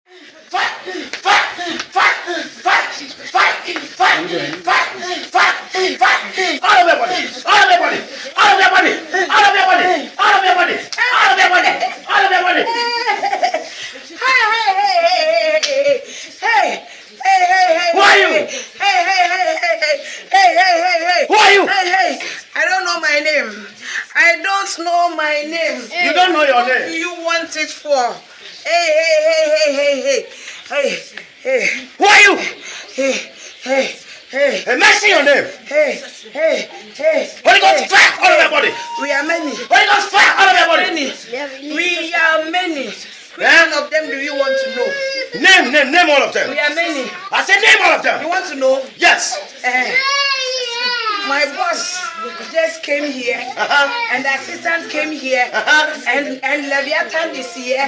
Who are you? Who are you? I don't know my name. I don't know my name. You don't know your What do name. you want it for? Hey. Who are you? Hey. Mention your name. Hey. Holy Ghost fire all over your body. We are many. Holy Ghost fire all over your body. We are many. Which one of them do you want to know? Name all of them. We are many. I said name all of You them. want to know? Yes. My boss just came here, and the assistant came here, and Leviathan is here,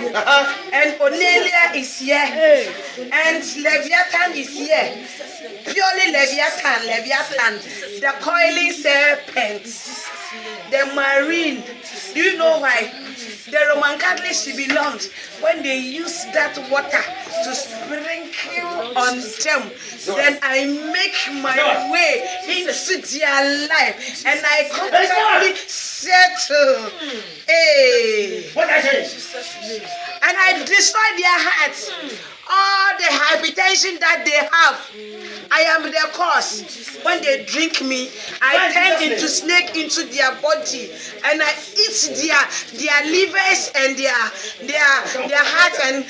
and Onelia is here, and Leviathan is here. Purely Leviathan, the coiling serpent, the marine. Do you know why? The Roman Catholic she belonged when they use that water to sprinkle on them. Then I make my way into their life and I comfortably settle. Hey. What I say? And I destroy their hearts. All the hypertension that they have, I am the cause. When they drink me, I turn into snake into their body, and I eat their livers and their heart and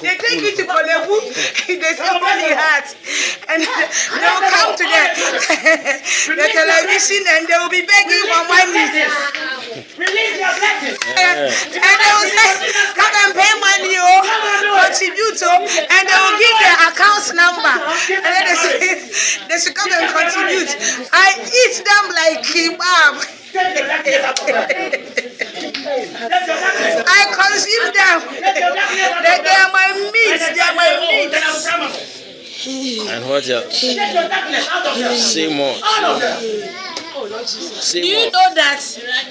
they take it to Kolebu. They say body heart, and they will come to the television and they will be begging for money. Release your blessings. And they will say, come and pay money, contribute, and they will give their account number. And then they should come and contribute. I eat them like kebab. I consume them. They are my meat. They are my meat. And what else? Say more. Do you know that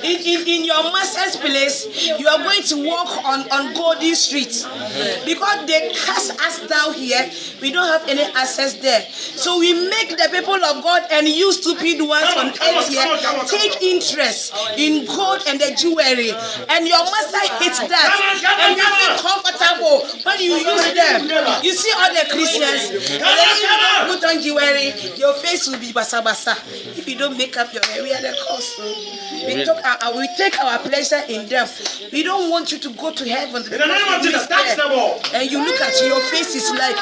in your master's place you are going to walk on Golden Street? Because they cast us down here, we don't have any access there. So we make the people of God and you stupid ones on earth here take interest in gold and the jewelry, and your master hates that, and you feel comfortable when you use them. You see all the Christians, and then if you don't put on jewelry, your face will be basa basa. If you don't make up your hair, we are the cause. We take our pleasure in them. We don't want you to go to heaven. And you look at your face is like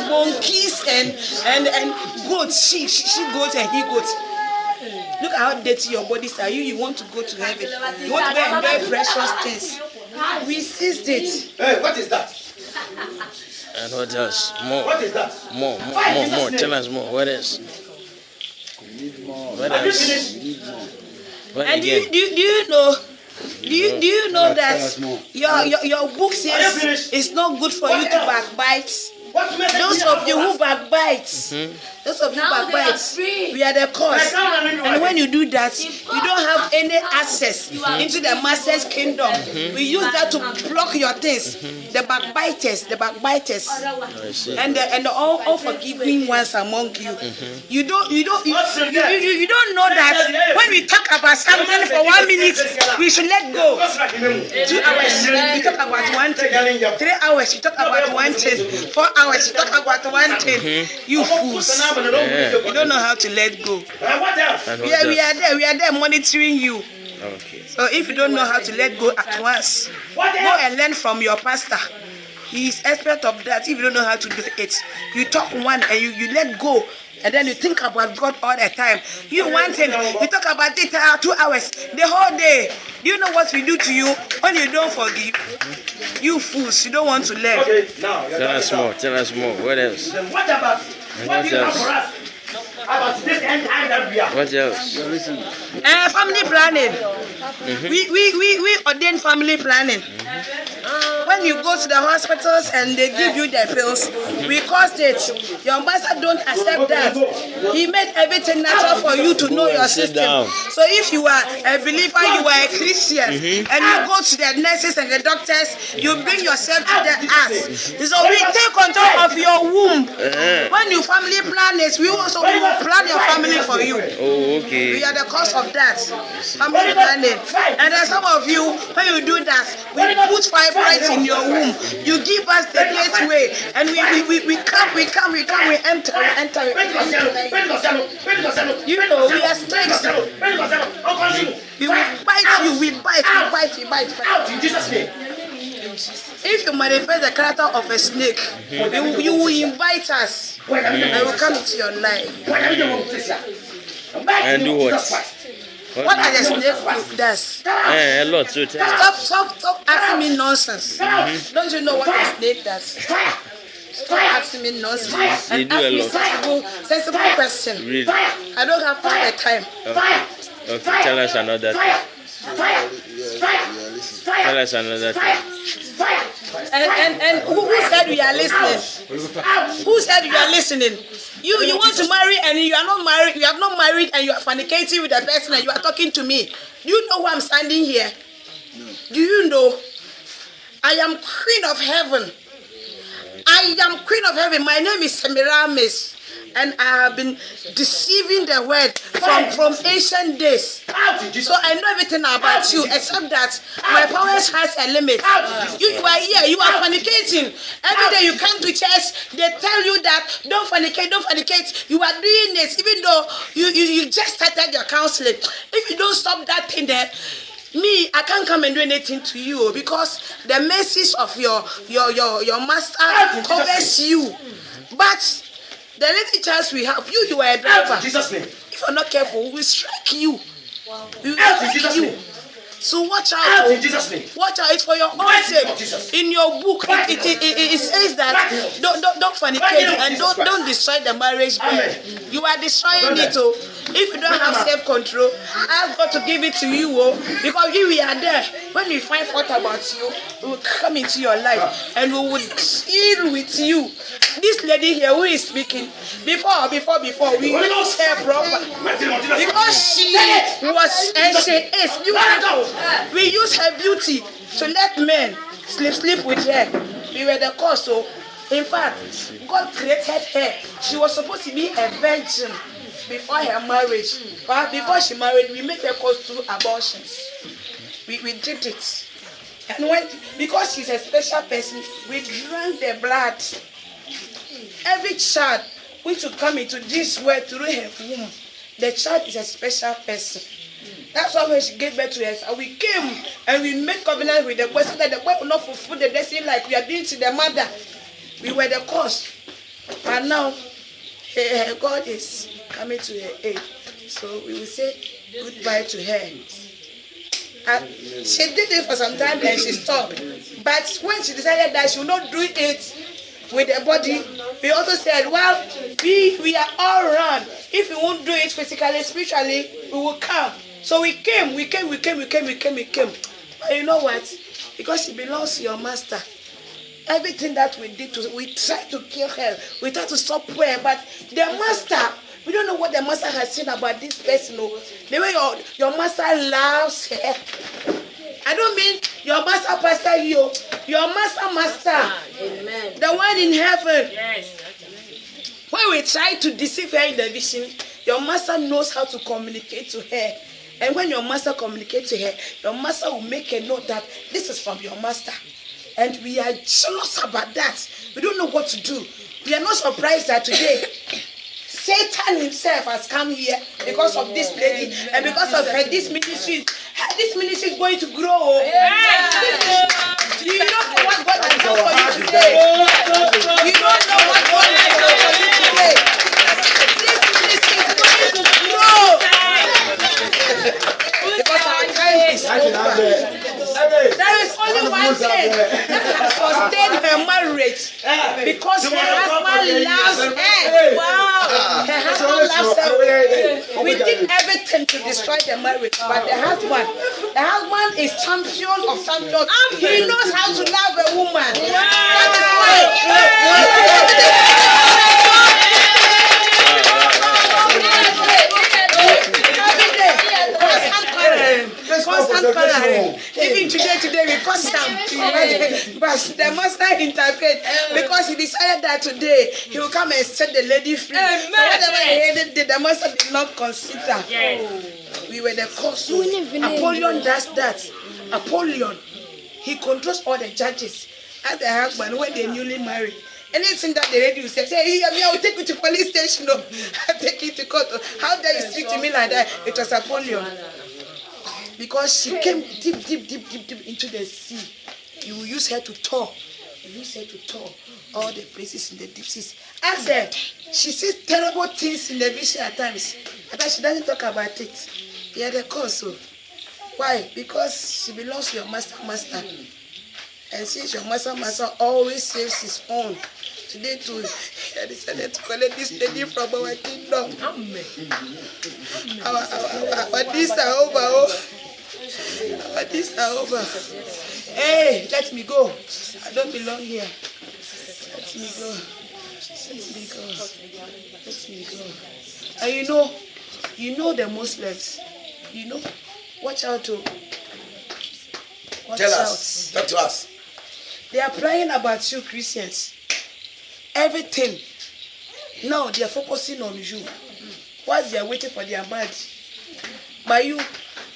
monkeys and goats. She goats and he goats. Look how dirty your bodies are. You want to go to heaven. You want to go and enjoy precious things. We seized it. Hey, what is that? And what else? More. What is that? More. Tell us more. What else? What Have you else? finished? What And do again? you know? Do you know that your book says it's not good for you to backbite? Those of you who backbite, we are the cause. And when you do that, you don't have any access into the master's kingdom. We use that to block your things. The backbiters, I see. and the all forgiving ones among you. You don't know that when we talk about something for 1 minute, we should let go. 2 hours, we talk about one thing. 3 hours, we talk about one thing. 4 hours, we talk about one thing. You fools. You don't know how to let go. What else? And what We else? are there monitoring you. Okay. So if you don't know how to let go at once, go and learn from your pastor. He is expert of that. If you don't know how to do it, you talk one and you let go. And then you think about God all the time. You one thing, you talk about it 2 hours, the whole day. Do you know what we do to you when you don't forgive? You fools, you don't want to learn. Okay, now. Tell us more. What else? Then what about what do you have for us about this end time that we are? What else? Family planning. We ordain family planning. when you go to the hospitals and they give you the pills, we caused it. Your master don't accept that. He made everything natural for you to know your system. So if you are a believer, you are a Christian, and you go to the nurses and the doctors, you bring yourself to the us. So we take control of your womb. When you family plan it, we will plan your family for you. Oh, okay. We are the cause of that. Family planning. And then some of you, when you do that, we put fibroids in your womb. You give us the gateway, and we enter. You know, we are snakes. We will bite you, we bite. Out in Jesus' name. If you manifest the character of a snake, you will invite us. I will come into your life. And do what? What are the snake does? A lot. So Stop asking me nonsense. Don't you know what a snake does? Stop asking me nonsense. And They do ask a me lot. sensible question. Really? I don't have all the time. Okay, tell us another thing. Tell us another thing. And who said we are listening? Who said you are listening? You want to marry and you are not married. You have not married and you are fornicating with a person and you are talking to me. Do you know who I'm standing here? Do you know? I am Queen of Heaven. I am Queen of Heaven. My name is Semiramis. And I have been deceiving the word from ancient days. So I know everything about you, except that my powers has a limit. You are here, you are fornicating. Every day you come to church, they tell you that don't fornicate. You are doing this, even though you just started your counseling. If you don't stop that thing there, me, I can't come and do anything to you because the mercies of your master covers you. But the little chance we have, you are a driver. Jesus' name. If you're not careful, we will strike you. We will strike you. So watch out. In Jesus' name. Watch out. It's for your own sake. In your book, it says that don't fornicate and don't destroy the marriage bed. You are destroying it. Oh. If you don't have self-control, I've got to give it to you. Oh, because we are there. When we find out about you, we will come into your life and we will deal with you. This lady here who is speaking, before, we use her proper. Because she was and she is beautiful. We use her beauty to let men sleep with her. We were the cause. So, in fact, God created her. She was supposed to be a virgin before her marriage. But before she married, we made her cause 2 abortions. We did it. And because she's a special person, we drank the blood. Every child which will come into this world through her womb, the child is a special person. That's why when she gave birth to us, we came and we made covenant with the boy so that the boy will not fulfill the destiny like we are doing to the mother. We were the cause. But now, God is coming to her aid. So we will say goodbye to her. She did it for some time and she stopped. But when she decided that she would not do it with the body, we also said, well, we are all around. If we won't do it physically, spiritually, we will come. So we came. But you know what? Because she belongs to your master. Everything that we did, we tried to kill her. We tried to stop her. But the master, we don't know what the master has seen about this person. The way your master loves her. I don't mean your master pastor, your master. Amen. The one in heaven. Yes. When we try to deceive her in the vision, your master knows how to communicate to her. And when your master communicates to her, your master will make a note that this is from your master. And we are jealous about that. We don't know what to do. We are not surprised that today Satan himself has come here because of this lady and because of her. This ministry is going to grow. Do you don't know what God has done for you today? You don't know what God has done for you today. This ministry is going to grow. Because our time is over. There is only one thing that has sustained her marriage. marriage because her husband loves her. Hey. Wow. Her husband loves her. We did everything to destroy the marriage, but the husband is champion of champions. He knows how to love a woman. Constant parallel. Even today we cause some, but the master interfered because he decided that today he will come and set the lady free. So whatever he did, the master did not consider. We were the cause. Apollyon does that. Apollyon, he controls all the judges as the husband when they newly married. Anything that the lady will say, I will take you to police station. I'll take you to court. How dare you speak to me like that? It was Apollyon. Because she came deep into the sea. You will use her to tour. You use her to tour all the places in the deep seas. As she sees terrible things in the vision at times. But she doesn't talk about it. Yeah, the cause. So. Why? Because she belongs to your master. And since your master always saves his own, today too, I decided to collect this lady from our kingdom. Amen. Our days are over. Our days are over. Hey, let me go. I don't belong here. Let me go. Let me go. And you know the Muslims. Watch out to. Tell us. Talk to us. They are praying about you, Christians. Everything. Now they are focusing on you. Whilst they are waiting for their marriage. By you.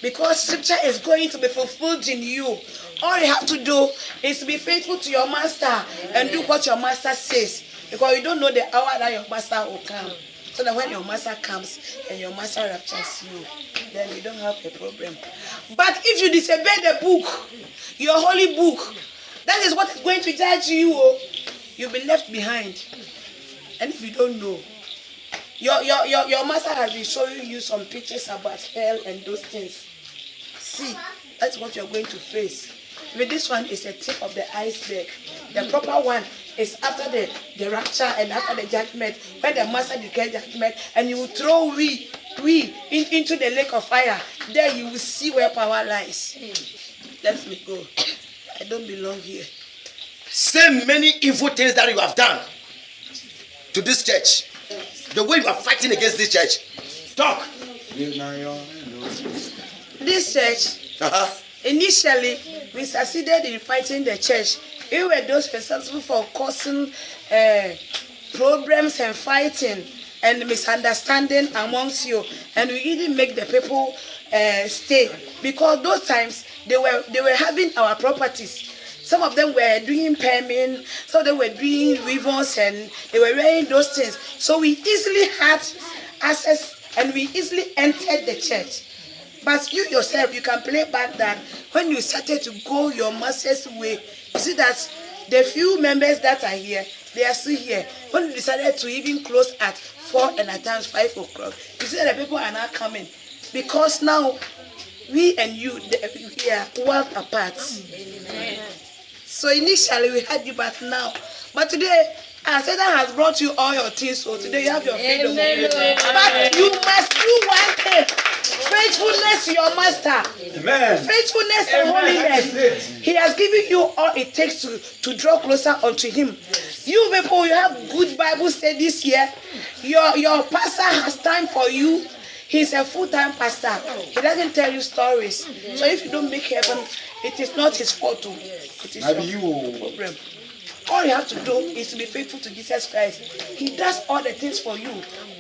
Because scripture is going to be fulfilled in you. All you have to do is to be faithful to your master and do what your master says. Because you don't know the hour that your master will come. So that when your master comes and your master raptures you, then you don't have a problem. But if you disobey the book, your holy book, that is what is going to judge you. You'll be left behind. And if you don't know, your master has been showing you some pictures about hell and those things. See, that's what you're going to face. But this one is a tip of the iceberg. The proper one is after the rapture and after the judgment, when the master declares judgment, and you will throw we into the lake of fire. There you will see where power lies. Let me go. I don't belong here. Say many evil things that you have done to this church. The way you are fighting against this church. Talk. This church, initially, we succeeded in fighting the church. We were those responsible for causing problems and fighting and misunderstanding amongst you. And we didn't make the people stay. Because those times, they were having our properties. Some of them were doing perming, some of them were doing weavers, and they were wearing those things. So we easily had access and we easily entered the church. But you yourself, you can play back that when you started to go your master's way, you see that the few members that are here, they are still here. When you decided to even close at 4 and at times 5 o'clock, you see that the people are not coming. Because now, we and you, we are world apart. Amen. So initially we had you, but now. But today, Satan has brought you all your things, so today you have your freedom. Amen. But you must do one thing. Faithfulness to your master. Amen. Faithfulness and holiness. He has given you all it takes to draw closer unto him. You people, you have good Bible studies here. Your pastor has time for you. He's a full-time pastor. He doesn't tell you stories. So if you don't make heaven, it is not his fault. It is your problem. All you have to do is to be faithful to Jesus Christ. He does all the things for you.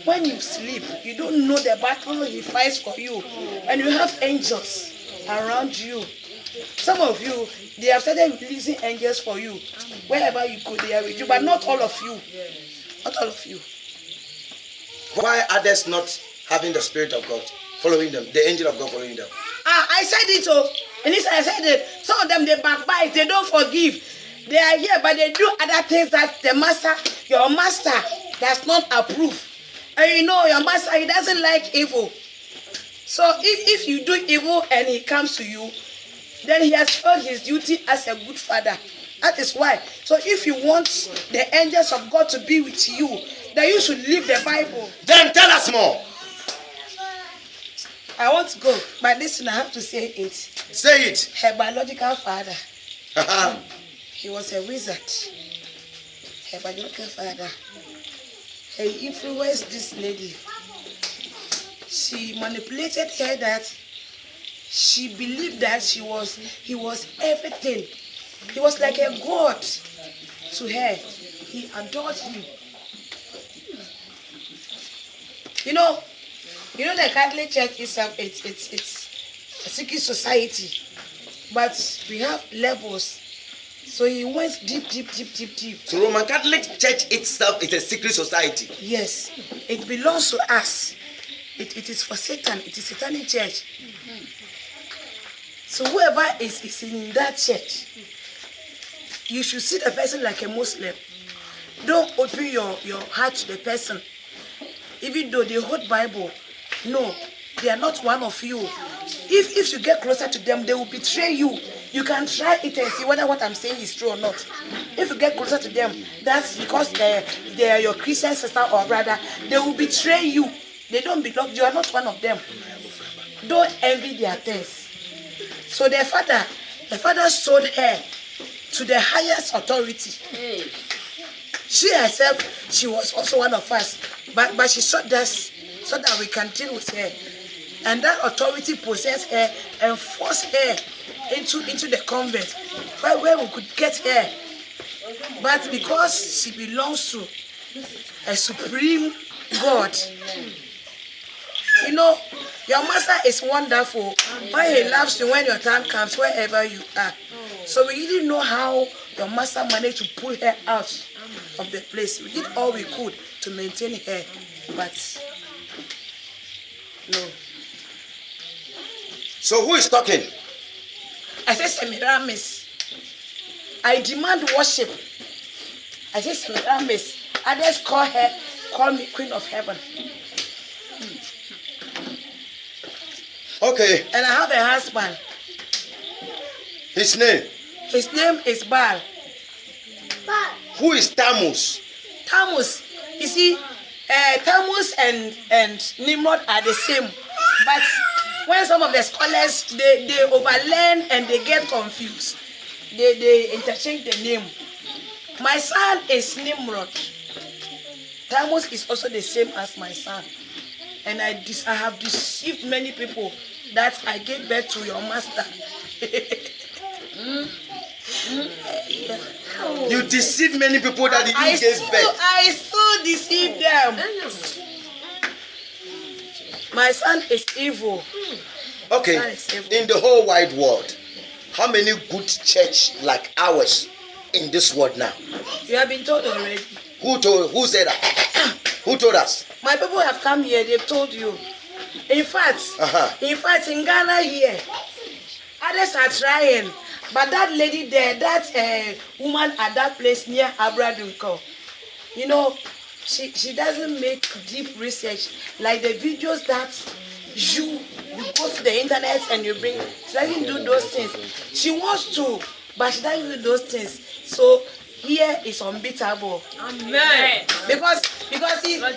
When you sleep, you don't know the battle he fights for you. And you have angels around you. Some of you, they have started releasing angels for you. Wherever you go, they are with you. But not all of you. Not all of you. Why are others not having the Spirit of God following them, the angel of God following them? I said it, and I said it. Some of them, they backbite, they don't forgive. They are here, but they do other things that your master does not approve. And you know, your master, he doesn't like evil. So if you do evil and he comes to you, then he has failed his duty as a good father. That is why. So if you want the angels of God to be with you, then you should leave the Bible. Then tell us more. I want to go, but listen, I have to say it. Say it. Her biological father, Uh-huh. he was a wizard. Her biological father, he influenced this lady. She manipulated her that she believed that he was everything. He was like a god to her. He adored him. You know the Catholic Church is it's a secret society, but we have levels. So he went deep. So Roman Catholic Church itself is a secret society. Yes, it belongs to us. It is for Satan. It is Satanic church. So whoever is in that church, you should see the person like a Muslim. Don't open your heart to the person. Even though they hold Bible, no, they are not one of you. If you get closer to them, they will betray you. You can try it and see whether what I'm saying is true or not. If you get closer to them, that's because they are your Christian sister or brother. They will betray you. They don't belong. You are not one of them. Don't envy their things. So the father sold her to the highest authority. She herself, she was also one of us, but she sold us so that we can deal with her. And that authority possessed her and forced her into the convent where we could get her. But because she belongs to a supreme God, you know, your master is wonderful. Why he loves you when your time comes, wherever you are. So we didn't know how your master managed to pull her out of the place. We did all we could to maintain her, but no. So who is talking? I said Semiramis. I demand worship. I said Semiramis. Others call me Queen of Heaven. Okay. And I have a husband. His name? His name is Baal. Who is Tammuz? Tammuz. You see, Tammuz and Nimrod are the same. But when some of the scholars, they overlearn and they get confused. They interchange the name. My son is Nimrod. Tammuz is also the same as my son. And I have deceived many people that I gave birth to your master. You deceived many people that you gave birth. I still deceive them. My son is evil. Okay, in the whole wide world, how many good church like ours in this world now? You have been told already. Who said that? Who told us? My people have come here, they've told you. In fact, in Ghana here, others are trying. But that lady there, that woman at that place near Abradunko, you know, she doesn't make deep research like the videos that you go to the internet and you bring. She doesn't do those things. She wants to, but she doesn't do those things. So here is unbeatable. Amen. Because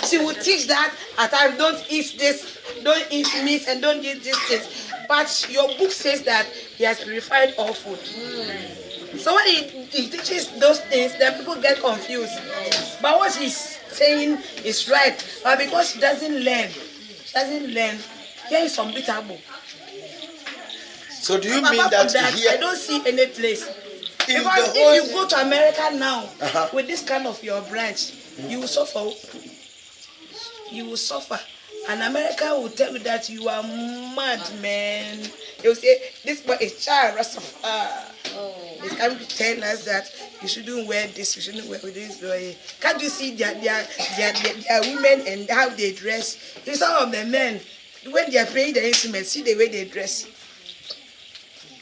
she would teach that at times don't eat this, don't eat meat, and don't eat these things. But your book says that he has purified all food. So when he teaches those things, then people get confused. But what he's saying is right. But because she doesn't learn, here is unbeatable. So do you Apart mean from that here? I don't see any place. In Because the whole- if you go to America now with this kind of your branch, you will suffer. You will suffer. And America will tell you that you are mad, man. They will say, this boy is child Rastafari. They come to tell us that you shouldn't wear this, you shouldn't wear this. Can't you see their women and how they dress? You some of the men, when they are playing the instruments, see the way they dress.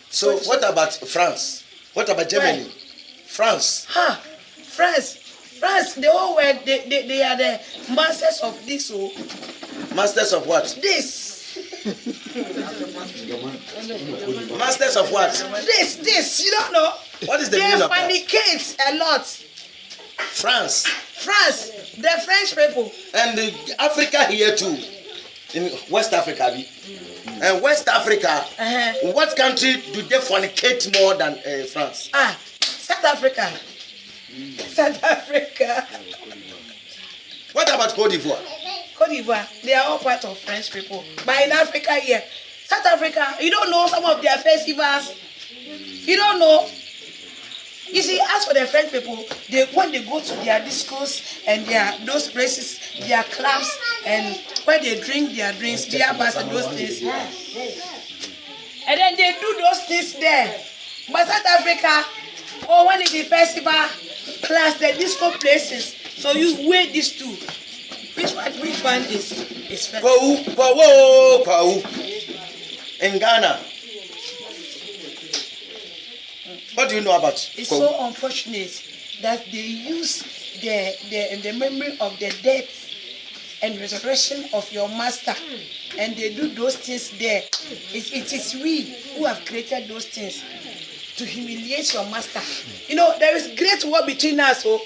So what about France? What about Germany? Where? France. France, the whole world, they are the masters of this. Oh. Masters of what? This. Masters of what? This, you don't know. What is the They meaning of that? fornicate a lot. France. France, the French people. And Africa here too. In West Africa. And West Africa, what country do they fornicate more than France? South Africa. South Africa. What about Cote d'Ivoire? Cote d'Ivoire, they are all part of French people. But in Africa here, South Africa, you don't know some of their festivals. You don't know. You see, as for the French people, when they go to their discos and those places, their clubs, and when they drink their drinks, beer bars and those things, and then they do those things there. But South Africa, when it's the festival, plus the disco places, so you weigh these two. Which one is first? Pau. In Ghana. What do you know about It's so unfortunate that they use the memory of the death and resurrection of your master, and they do those things there. It is we who have created those things to humiliate your master. You know, there is great war between us. So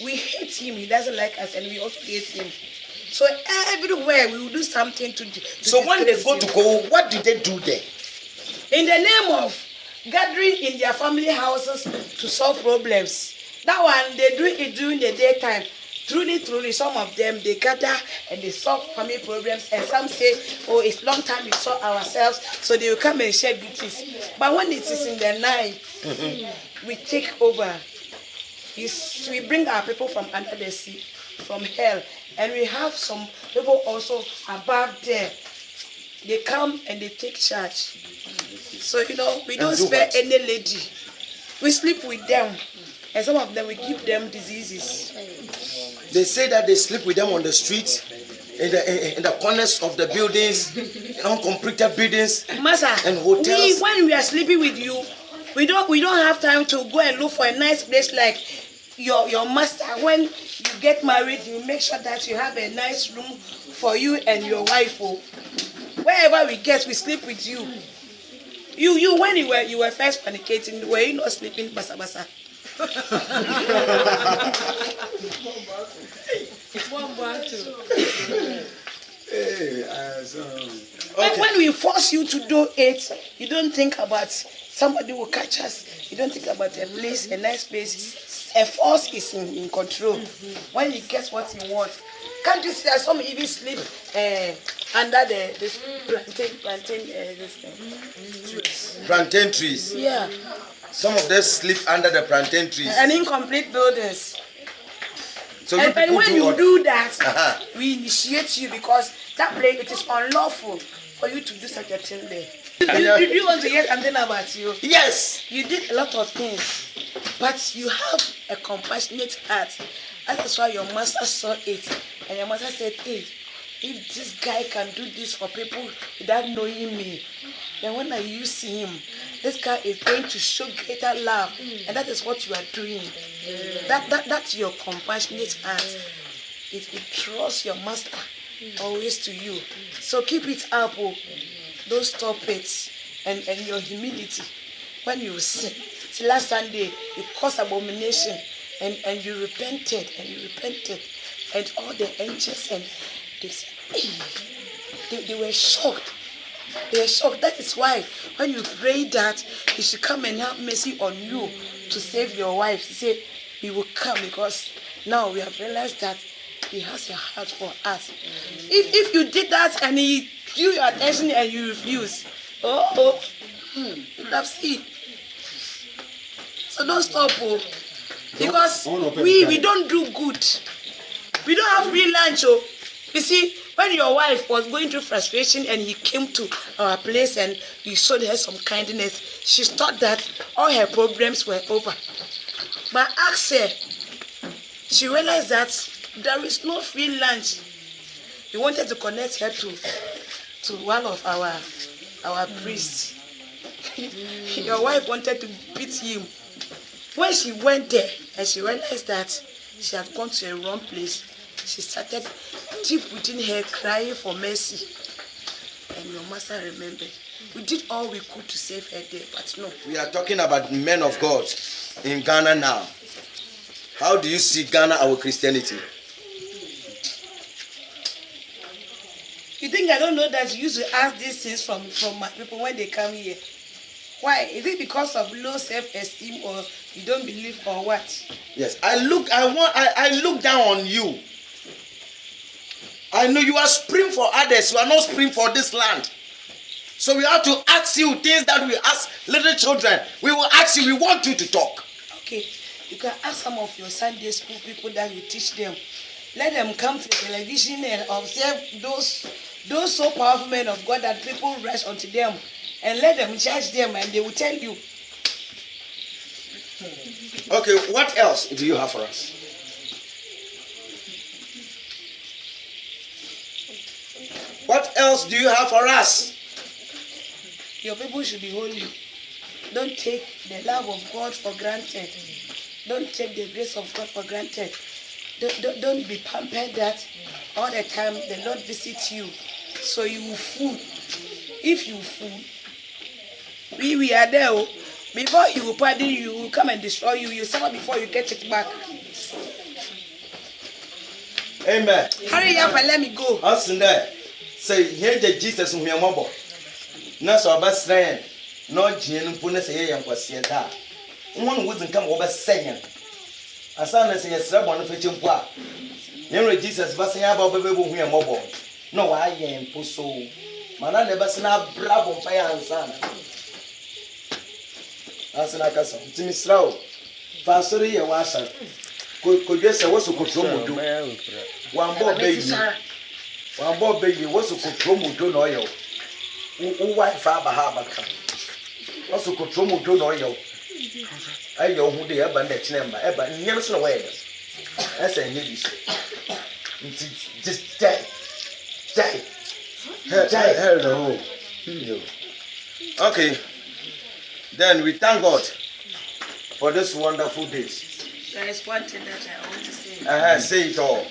we hate him, he doesn't like us, and we also hate him. So everywhere we will do something to So when they go to go, what do they do there? in the name of gathering in their family houses to solve problems. That one, they do it during the daytime. Truly, some of them, they gather and they solve family problems. And some say, oh, it's long time we saw ourselves, so they will come and share duties. But when it is in the night, we take over. We bring our people from under the sea, from hell. And we have some people also above there. They come and they take charge. So, you know, we don't spare any lady. We sleep with them. And some of them, we give them diseases. They say that they sleep with them on the street, in the corners of the buildings, uncompleted buildings, and hotels. When we are sleeping with you, we don't have time to go and look for a nice place like your master. When you get married, you make sure that you have a nice room for you and your wife. Wherever we get, we sleep with you. You when you were first fornicating, were you not sleeping basa basa? When we force you to do it, you don't think about somebody will catch us. You don't think about a place, a nice place. A force is in control. When he gets what he wants. Can't you see that some even sleep under this plantain trees? Yeah. Some of them sleep under the plantain trees. And incomplete buildings. So and when you do that, we initiate you, because that place, it is unlawful for you to do such a thing there. Do you want to hear something about you? Yes. You did a lot of things, but you have a compassionate heart. That is why your master saw it, and your master said, hey, if this guy can do this for people without knowing me, then when I use him, this guy is going to show greater love. And that is what you are doing. That's your compassionate heart. It trusts your master always to you. So keep it up. Don't stop it. And your humility. When you sin. See, last Sunday, you caused abomination. And you repented. And all the angels, and they said, hey, they were shocked. They were shocked. That is why when you pray that he should come and have mercy on you to save your wife, he said, he will come, because now we have realized that he has a heart for us. If you did that and he drew your attention and you refuse, you would have seen. So don't stop, because we don't do good. We don't have free lunch. You see, when your wife was going through frustration and he came to our place and you showed her some kindness, she thought that all her problems were over. But ask her, she realized that there is no free lunch. He wanted to connect her to one of our priests. Your wife wanted to beat him. When she went there and she realized that she had gone to a wrong place, she started deep within her crying for mercy. And your master remembered. We did all we could to save her there, but no. We are talking about men of God in Ghana now. How do you see Ghana, our Christianity? You think I don't know that you used to ask these things from my people when they come here? Why? Is it because of low self-esteem or you don't believe or what? Yes, I look down on you. I know you are spring for others, you are not spring for this land. So we have to ask you things that we ask little children. We will ask you, we want you to talk. Okay, you can ask some of your Sunday school people that you teach them. Let them come to the television and observe those so powerful men of God that people rush onto them. And let them judge them and they will tell you. Okay, what else do you have for us? What else do you have for us? Your people should be holy. Don't take the love of God for granted. Don't take the grace of God for granted. Don't be pampered that all the time the Lord visits you. So you will fool. If you fool, we are there. Oh. Before he will pardon you, he will come and destroy you. You suffer before you get it back. Amen. Hurry up and let me go. Listen there. Say, here the Jesus who are mobile. Na so abasran no gien mpo na say ye nkwase da won wudin kam wo besenya asa na say yesra bon fa chimpo a yenre Jesus basan aba obebe bo hu e mobo no wa ye mpo so mana ne basana bra bon fa ya ansa na asana kasa timisra o fa sori ye wa asa ko dwese wo so kotro modo wan bo be yi wo so kotro modo no ye wife abahaba also control mo do no yo ayo hu de eba na chinemba eba nyem so no we esa nye bi so just die hello. Okay, then we thank God for this wonderful days. There is one thing that I want to say. Say it all.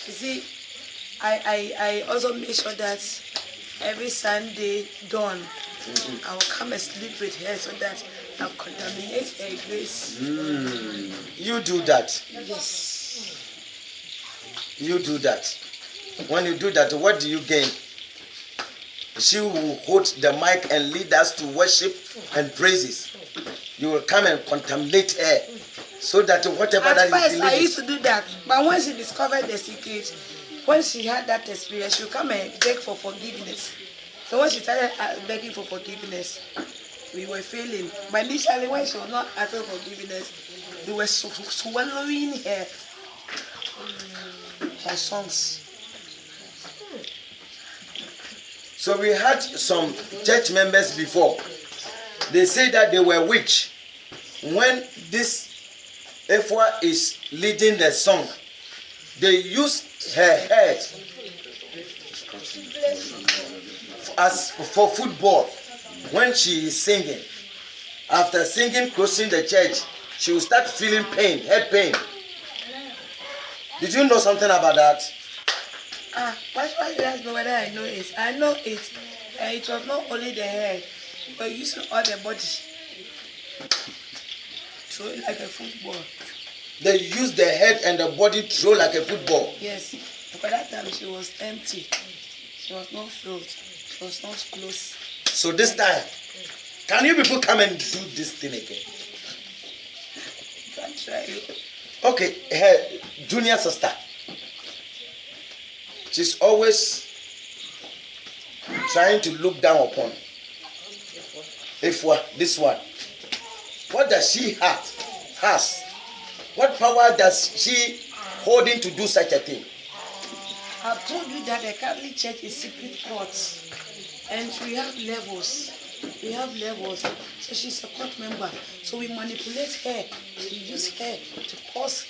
You see, I also make sure that every Sunday dawn, I will come and sleep with her so that I'll contaminate her grace. You do that. Yes. You do that. When you do that, what do you gain? She will hold the mic and lead us to worship and praises. You will come and contaminate her so that whatever At that first, is I used to do that, but when she discovered the secret, when she had that experience, she would come and beg for forgiveness. So when she started begging for forgiveness, we were failing. But initially, when she was not asking for forgiveness, we were swallowing her songs. So we had some church members before. They say that they were witch. When this Efwa is leading the song, they used her head as for football when she is singing. After singing, crossing the church, she will start feeling pain, head pain. Did you know something about that? Why you ask me whether I know it? I know it. It was not only the head, but using all the body. Throw it like a football. They used the head and the body throw like a football. Yes. By that time she was empty. She was not filled. She was not close. So this time, can you people come and do this thing again? You can try it. Okay, her junior sister. She's always trying to look down upon. This one. What does she has? What power does she holding to do such a thing? I've told you that the Catholic Church is secret courts, and we have levels. We have levels. So she's a court member. So we manipulate her. We use her to cause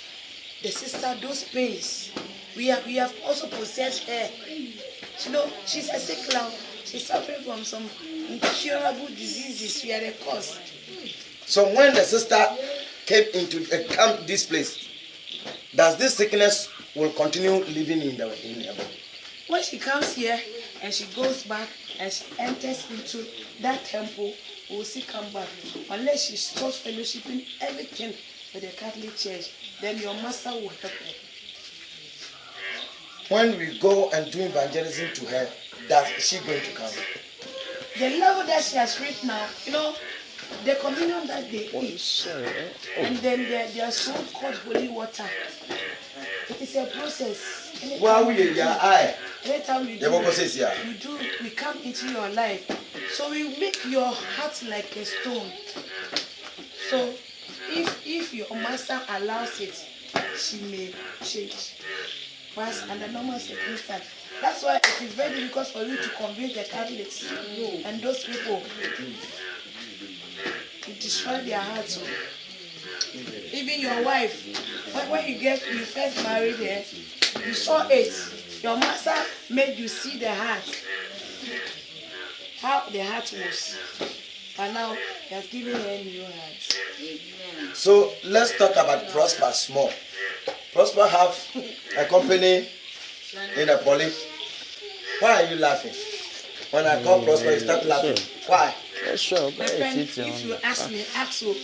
the sister those pains. We have also possessed her. You know, she's a sick clown. She's suffering from some incurable diseases. We are the cause. So when the sister came this place, does this sickness will continue living in the body? when she comes here and she goes back and she enters into that temple, we will see come back. Unless she stops fellowshipping everything with the Catholic Church, then your master will help her. When we go and do evangelism to her, that is she going to come? The level that she has reached now, you know, the communion that they eat, and then their so-called holy water, it is a process. Anytime we come into your life, so we make your heart like a stone. So if your master allows it, she may change. But under normal circumstances, that's why it is very difficult for you to convince the Catholics and those people to destroy their hearts. Even your wife, when you first married her, you saw it. Your master made you see the heart, how the heart was. But now he has given her a new heart. So let's talk about Prosper small. Prosper have a company in a police. Why are you laughing? When I call Prosper, you start laughing. Why? Sure, My friend, if you ask me, ask you.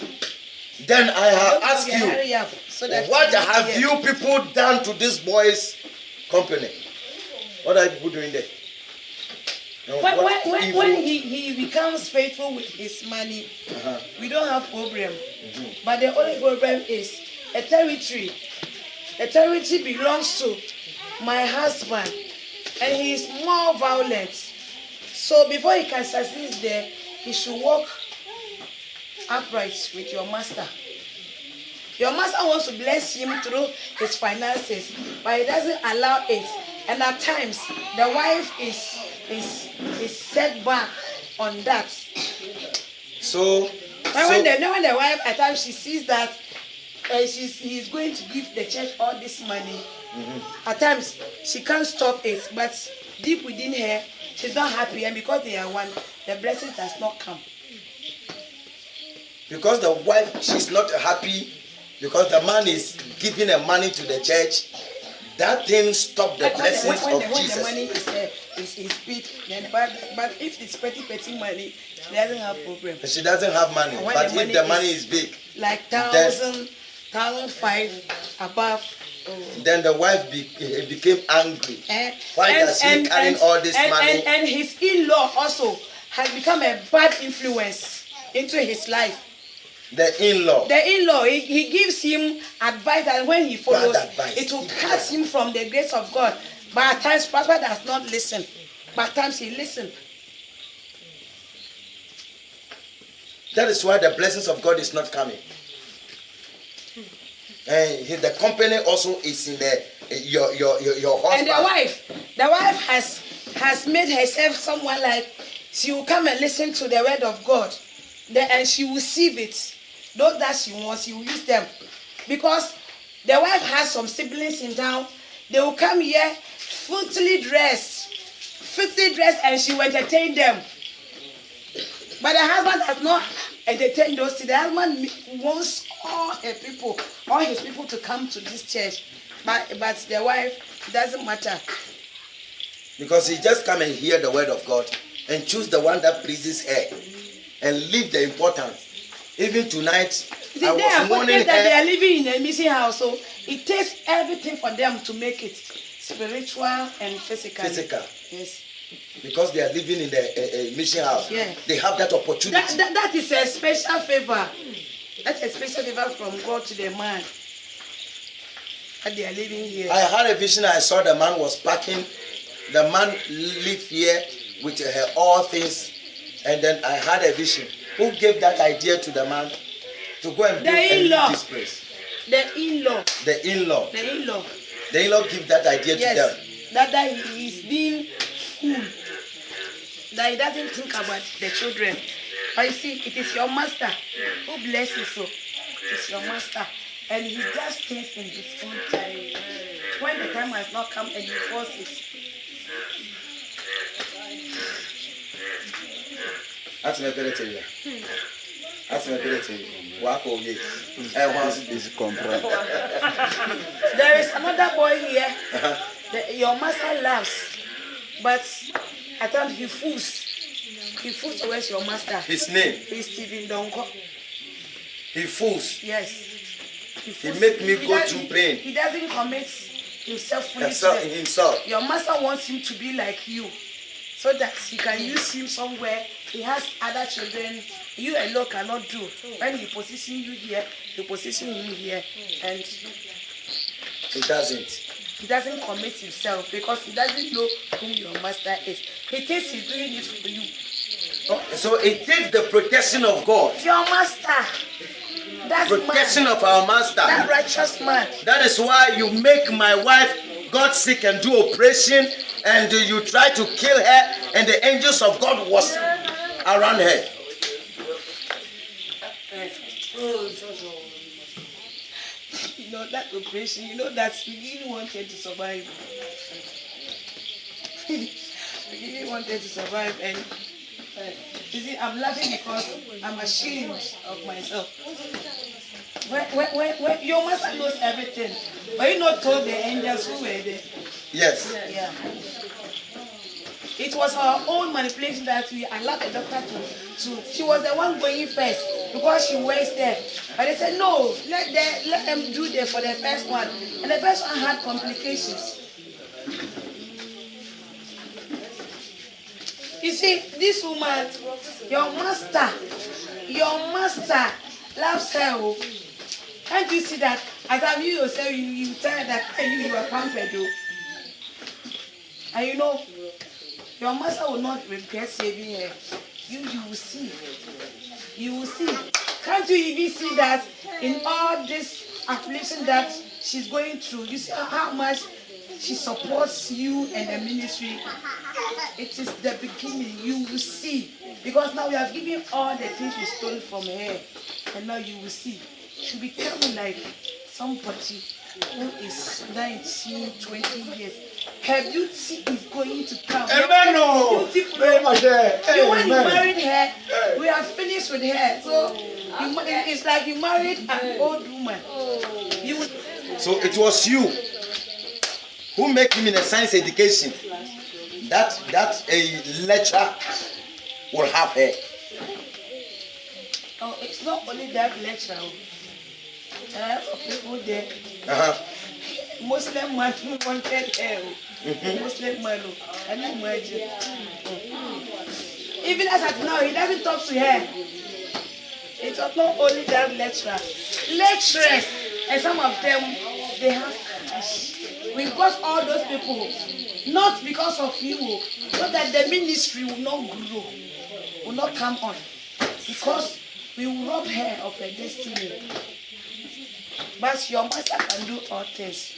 Then I have asked you, what have you people done to this boy's company? What are you people doing there? When he becomes faithful with his money, we don't have problem. But the only problem is a territory. The territory belongs to my husband, and he is more violent. So before he can succeed there, he should walk upright with your master. Your master wants to bless him through his finances, but he doesn't allow it. And at times, the wife is set back on that. So when the wife at times she sees that he is going to give the church all this money, at times she can't stop it. But deep within her, she's not happy, and because they are one, the blessing does not come. Because the wife, she's not happy because the man is giving the money to the church. That thing stopped the blessings of Jesus. When the money is big, then but if it's petty money, she doesn't have problem. She doesn't have money, but if the money is big, like 1,000, 1,500 above. Then the wife became angry. Why does he carry all this money? And his in-law also has become a bad influence into his life. The in-law, he gives him advice, and when he follows, it will cut him from the grace of God. But at times, Pastor does not listen. But at times, he listens. That is why the blessings of God is not coming. And the company also is in your husband. And the wife has made herself someone like she will come and listen to the word of God, and she will receive it. Those that she wants, she will use them. Because the wife has some siblings in town. They will come here filthily dressed, and she will entertain them. But the husband has not entertained those. The husband wants all his people to come to this church. But the wife, it doesn't matter. Because he just come and hear the word of God and choose the one that pleases her and leave the importance. Even tonight, I was warning her that they are living in a mission house, so it takes everything for them to make it spiritual and physical. Yes. Because they are living in the mission house. Yeah. They have that opportunity. That is a special favor. That's a special favor from God to the man. That they are living here. I had a vision. I saw the man was packing. The man lived here with all things. And then I had a vision. Who gave that idea to the man to go and build this place? The in-law. The in-law. The in-law. The in-law give that idea to them. That he is being fool. That he doesn't think about the children. But you see, it is your master who blesses you. It is your master. And he does things in his own time. When the time has not come and he forces. That's my better to you. That's my better to you. There is another boy here. Your master laughs. But at times he fools. He fools towards your master. His name. He's Stephen Donko. He fools. Yes. He make me go through pain. He doesn't commit himself fully himself. Your master wants him to be like you, so that he can use him somewhere. He has other children. You alone cannot do. When he position you here, he position him here, and he doesn't. He doesn't commit himself because he doesn't know whom your master is. He thinks he's doing it for you. So it takes the protection of God. Your master. That protection man, of our master. That righteous man. That is why you make my wife got sick and do operation, and you try to kill her, and the angels of God was around her. You know that operation. You know that we didn't want her to survive. We didn't want her to survive, and you see, I'm laughing because I'm ashamed of myself. When your master knows everything, but you not told the angels who were there. Yes. Yeah. It was our own manipulation that we allowed the doctor to. She was the one going first because she was there. But they said no, let them do there for the first one, and the first one had complications. You see, this woman, your master loves her. Oh. Can't you see that? As I'm you yourself, you tell her that you are pampered. Oh. And you know, your master will not regret saving her. You will see. You will see. Can't you even see that in all this affliction that she's going through? You see how much she supports you and the ministry. It is the beginning. You will see. Because now we have given all the things we stole from her. And now you will see. She'll become like somebody who is 19, 20 years. Her beauty is going to come. Amen. When you married her, we are finished with her. So it's like you married an old woman. So it was you who made him in a science education. That a lecturer will have her. Oh, it's not only that lecturer. People there. Muslim man who wanted her. Muslim man, can you imagine? Even as at now, he doesn't talk to her. It was not only that lecturer. Lecturers, and some of them, they have cash. We got all those people, not because of you, so that the ministry will not grow, will not come on. Because we will rob her of her destiny. But your master can do all things.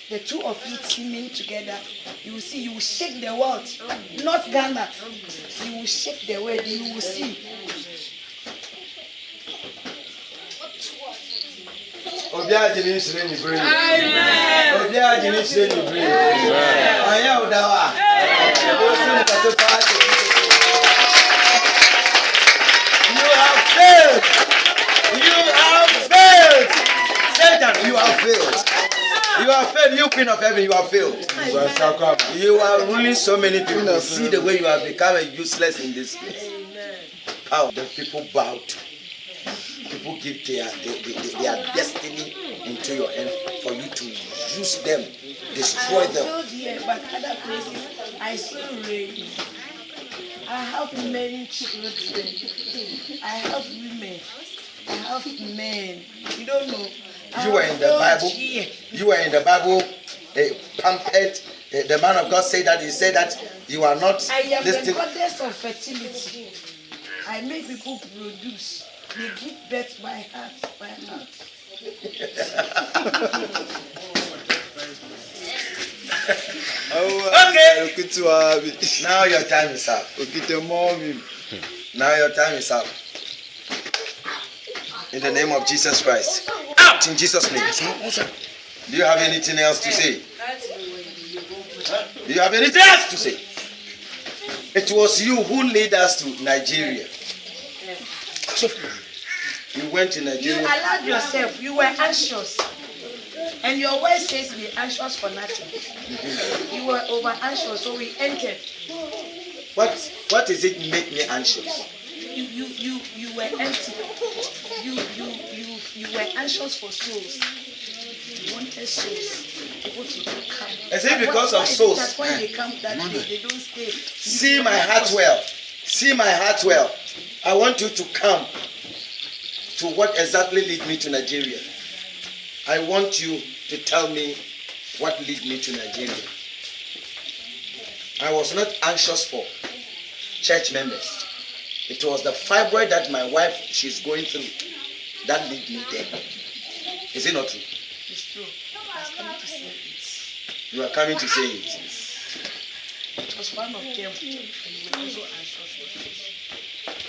The two of you teaming together, you will see, you will shake the world. Not Ghana. You will shake the world, you will see. Obiara jini sire ni brain. Obiara jini sire ni brain. Aya odawa. You have failed. You have failed. Satan, you have failed. You have failed. You Queen of Heaven, you have failed. You are ruling so many people. See the way you have become useless in this place. How the people bowed. People give their destiny into your hand for you to use them, destroy them. But other places, I still reign. I have many children. I have women. I have men. You don't know. You were in the Bible. You were in the Bible. Pampered. The man of God said that. He said that you are not. I am the goddess of fertility. I make people produce. They give birth by heart, by heart. Okay. Now your time is up. Now your time is up. In the name of Jesus Christ. Out in Jesus' name. Do you have anything else to say? Do you have anything else to say? It was you who led us to Nigeria. You went to Nigeria. You allowed yourself. You were anxious. And your word says be anxious for nothing. You were over anxious, so we entered. What is it make me anxious? You were empty. You were anxious for souls. You wanted souls. People to come. Is it because of souls? That's why they come that they don't stay. See my heart well. See my heart well. I want you to come to what exactly lead me to Nigeria. I want you to tell me what lead me to Nigeria. I was not anxious for church members. It was the fibroid that my wife she's going through that lead me there. Is it not true? It's true. I was coming to say it. You are coming to say it. It was one of them, and you were also anxious for it.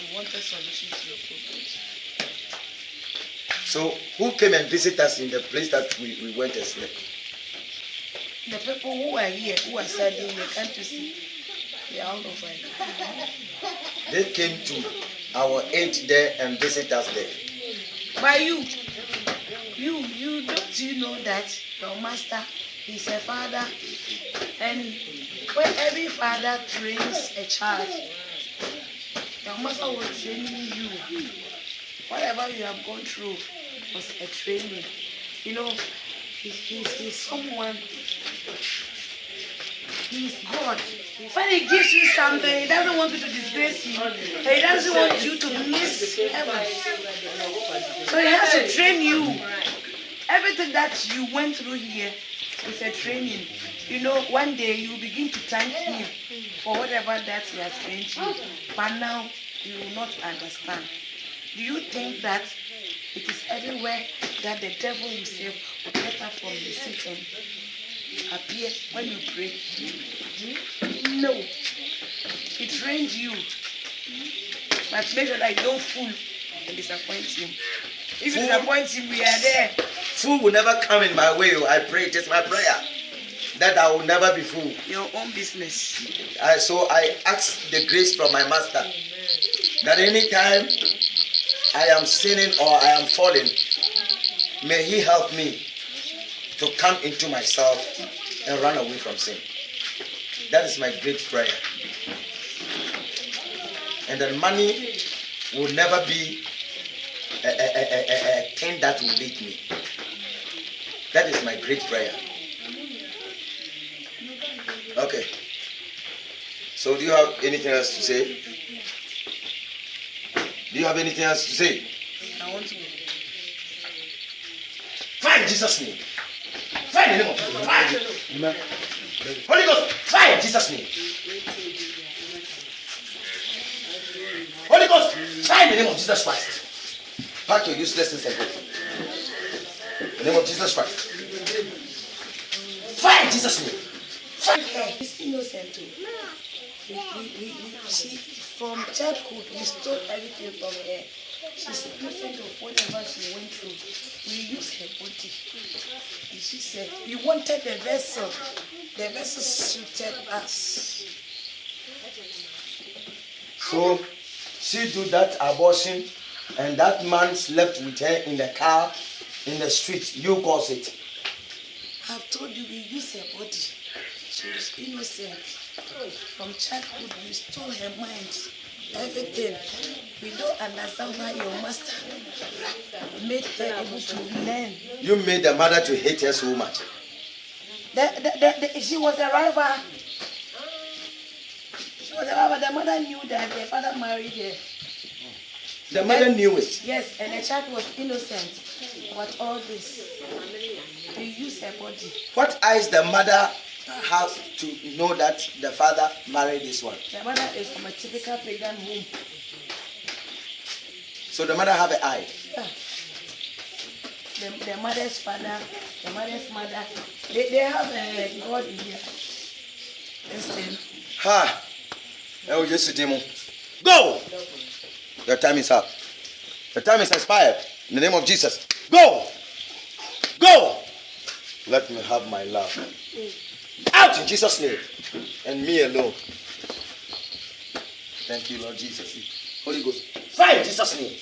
You wanted solutions to your problems. So who came and visited us in the place that we went and slept? The people who are here, who are studying, they can't see. They are all over here. They came to our aid there and visit us there. But you don't you know that your master is a father, and when every father trains a child, your master was training you. Whatever you have gone through was a training. You know, he's someone. He's God. When he gives you something, he doesn't want you to disgrace you. He doesn't want you to miss heaven. So he has to train you. Everything that you went through here is a training. You know, one day you will begin to thank him for whatever that he has trained you. But now you will not understand. Do you think that it is everywhere that the devil himself will get up from the seat and appear when you pray? No. He trained you. But make sure that you don't fool and disappoint him. If you disappoint him, we are there. Fool will never come in my way. I pray. It is my prayer that I will never be fooled. Your own business. So I ask the grace from my master that anytime I am sinning or I am falling, may he help me to come into myself and run away from sin. That is my great prayer. And then money will never be a thing that will lead me. That is my great prayer. Okay. So do you have anything else to say? Do you have anything else to say? I want to. Fire in Jesus' name. Fire in the name of Jesus. Fire. Amen. Holy Ghost, fire in Jesus' name. Holy Ghost, fire in the name of Jesus Christ. Pack your uselessness and go. In the name of Jesus Christ. Fire in Jesus' name. Fire. It's innocent too. She, from childhood, we stole everything from her. She's innocent of whatever she went through. We used her body. And she said, we wanted the vessel. The vessel suited us. So she do that abortion and that man slept with her in the car, in the street. You cause it. I've told you we used her body. She was innocent. From childhood, we stole her mind. Everything. We don't understand why your master made her able to learn. You made the mother to hate her so much. She was a rival. She was a rival. The mother knew that the father married her. The mother knew it. Yes, and the child was innocent about all this. We use her body. What eyes the mother has to know that the father married this one? The mother is from a typical pagan home. So the mother have an eye. Yeah. The mother's father, the mother's mother, they have a God in here. Listen. Ha! Oh, yes, demo. Go! Your time is up. The time is expired. In the name of Jesus. Go! Go! Let me have my love. Out in Jesus' name. And me alone. Thank you, Lord Jesus. Holy Ghost. Fire in Jesus' name.